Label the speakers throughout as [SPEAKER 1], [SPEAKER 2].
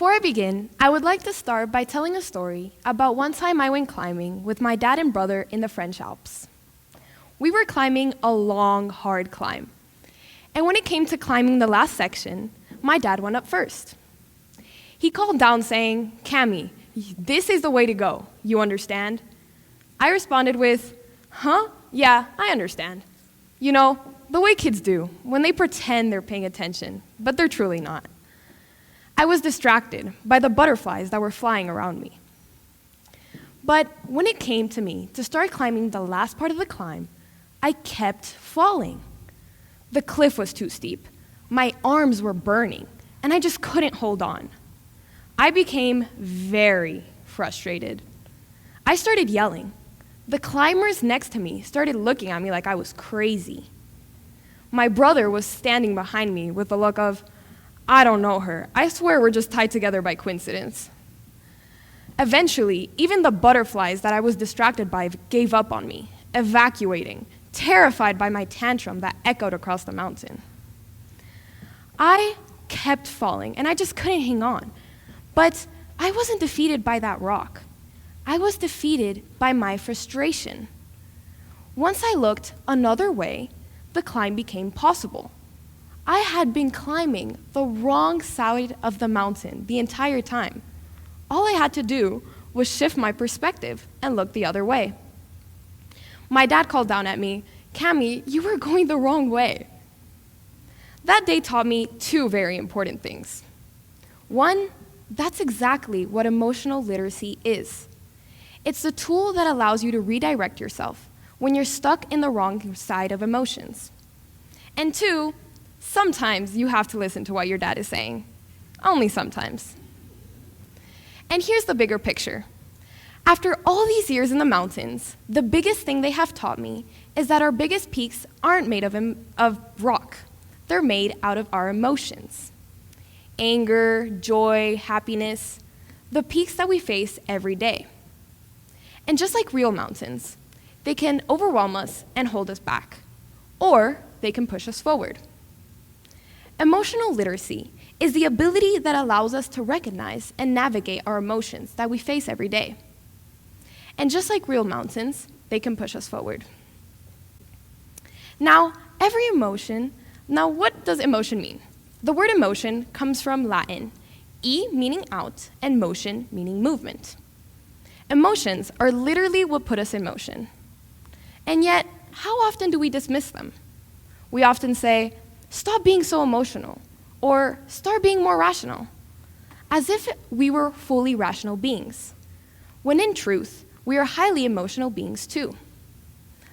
[SPEAKER 1] Before I begin, I would like to start by telling a story about one time I went climbing with my dad and brother in the French Alps. We were climbing a long, hard climb. And when it came to climbing the last section, my dad went up first. He called down saying, "Camille, this is the way to go, you understand?" I responded with, "Huh? Yeah, I understand." You know, the way kids do, when they pretend they're paying attention, but they're truly not. I was distracted by the butterflies that were flying around me. But when it came to me to start climbing the last part of the climb, I kept falling. The cliff was too steep. My arms were burning, and I just couldn't hold on. I became very frustrated. I started yelling. The climbers next to me started looking at me like I was crazy. My brother was standing behind me with a look of, "I don't know her. I swear we're just tied together by coincidence." Eventually, even the butterflies that I was distracted by gave up on me, evacuating, terrified by my tantrum that echoed across the mountain. I kept falling, and I just couldn't hang on. But I wasn't defeated by that rock. I was defeated by my frustration. Once I looked another way, the climb became possible. I had been climbing the wrong side of the mountain the entire time. All I had to do was shift my perspective and look the other way. My dad called down at me, "Camille, you were going the wrong way." That day taught me two very important things. One, that's exactly what emotional literacy is. It's the tool that allows you to redirect yourself when you're stuck in the wrong side of emotions. And two, sometimes you have to listen to what your dad is saying. Only sometimes. And here's the bigger picture. After all these years in the mountains, the biggest thing they have taught me is that our biggest peaks aren't made of rock. They're made out of our emotions. Anger, joy, happiness, the peaks that we face every day. And just like real mountains, they can overwhelm us and hold us back, or they can push us forward. Emotional literacy is the ability that allows us to recognize and navigate our emotions that we face every day. And just like real mountains, they can push us forward. Now, what does emotion mean? The word emotion comes from Latin, e meaning out and motion meaning movement. Emotions are literally what put us in motion. And yet, how often do we dismiss them? We often say, "Stop being so emotional," or "Start being more rational," as if we were fully rational beings, when in truth, we are highly emotional beings too.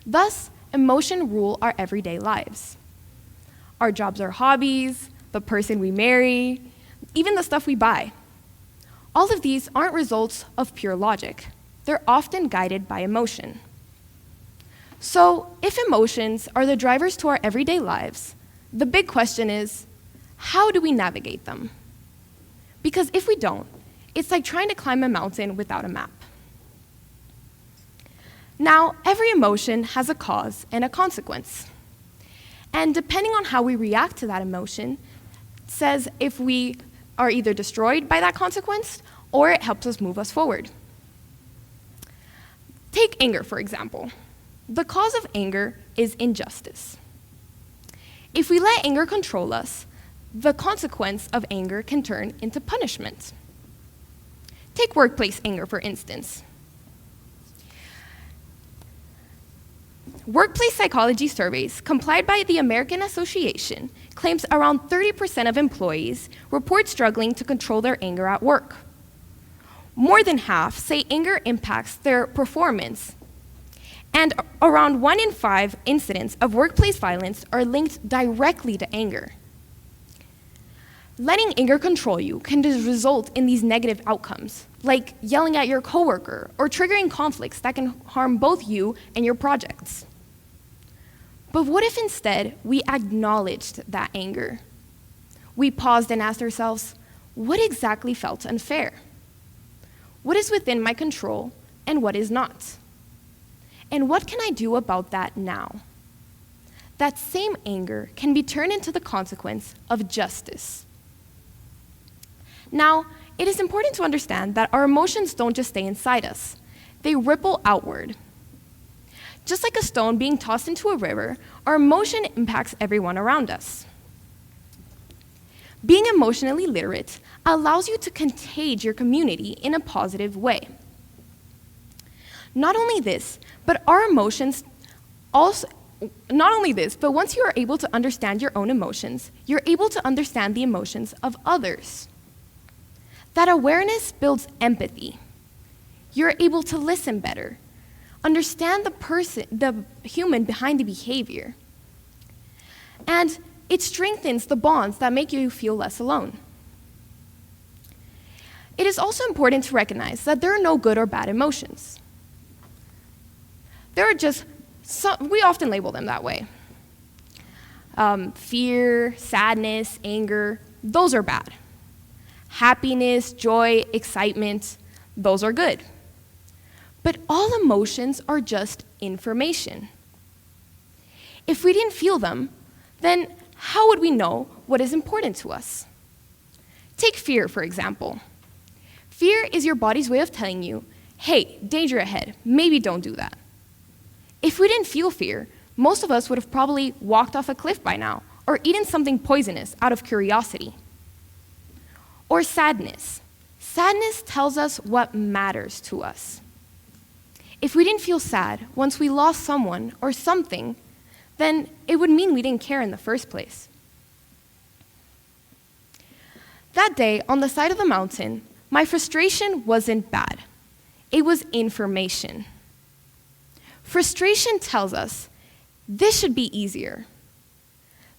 [SPEAKER 1] Thus, emotion rule our everyday lives. Our jobs are hobbies, the person we marry, even the stuff we buy. All of these aren't results of pure logic. They're often guided by emotion. So, if emotions are the drivers to our everyday lives, the big question is, how do we navigate them? Because if we don't, it's like trying to climb a mountain without a map. Now, every emotion has a cause and a consequence. And depending on how we react to that emotion, says if we are either destroyed by that consequence or it helps us move us forward. Take anger, for example. The cause of anger is injustice. If we let anger control us, the consequence of anger can turn into punishment. Take workplace anger, for instance. Workplace psychology surveys compiled by the American Association claims around 30% of employees report struggling to control their anger at work. More than half say anger impacts their performance, and around 1 in 5 incidents of workplace violence are linked directly to anger. Letting anger control you can result in these negative outcomes, like yelling at your coworker or triggering conflicts that can harm both you and your projects. But what if instead we acknowledged that anger? We paused and asked ourselves, what exactly felt unfair? What is within my control and what is not? And what can I do about that now? That same anger can be turned into the consequence of justice. Now, it is important to understand that our emotions don't just stay inside us. They ripple outward. Just like a stone being tossed into a river, our emotion impacts everyone around us. Being emotionally literate allows you to contagion your community in a positive way. Not only this, but once you are able to understand your own emotions, you're able to understand the emotions of others. That awareness builds empathy. You're able to listen better, understand the human behind the behavior. And it strengthens the bonds that make you feel less alone. It is also important to recognize that there are no good or bad emotions. There are just we often label them that way. Fear, sadness, anger, those are bad. Happiness, joy, excitement, those are good. But all emotions are just information. If we didn't feel them, then how would we know what is important to us? Take fear, for example. Fear is your body's way of telling you, hey, danger ahead, maybe don't do that. If we didn't feel fear, most of us would have probably walked off a cliff by now or eaten something poisonous out of curiosity. Or sadness. Sadness tells us what matters to us. If we didn't feel sad once we lost someone or something, then it would mean we didn't care in the first place. That day, on the side of the mountain, my frustration wasn't bad. It was information. Frustration tells us, this should be easier.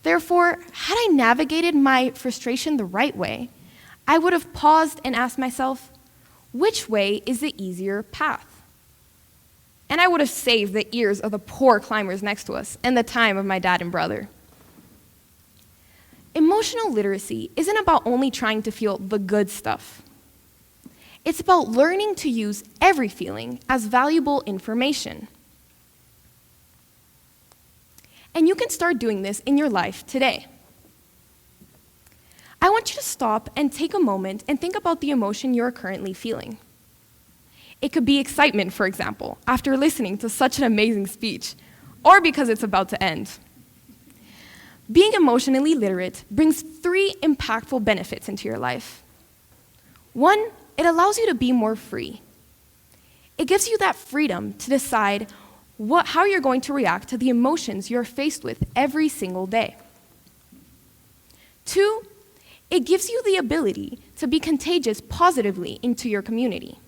[SPEAKER 1] Therefore, had I navigated my frustration the right way, I would have paused and asked myself, which way is the easier path? And I would have saved the ears of the poor climbers next to us and the time of my dad and brother. Emotional literacy isn't about only trying to feel the good stuff. It's about learning to use every feeling as valuable information. And you can start doing this in your life today. I want you to stop and take a moment and think about the emotion you're currently feeling. It could be excitement, for example, after listening to such an amazing speech, or because it's about to end. Being emotionally literate brings 3 impactful benefits into your life. 1, it allows you to be more free. It gives you that freedom to decide how you're going to react to the emotions you're faced with every single day. 2, it gives you the ability to be contagious positively into your community.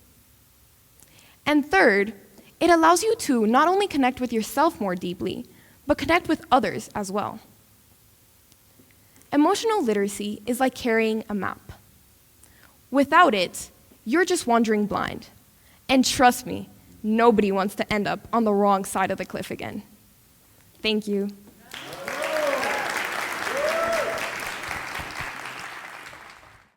[SPEAKER 1] And 3rd, it allows you to not only connect with yourself more deeply, but connect with others as well. Emotional literacy is like carrying a map. Without it, you're just wandering blind. And trust me, nobody wants to end up on the wrong side of the cliff again. Thank you.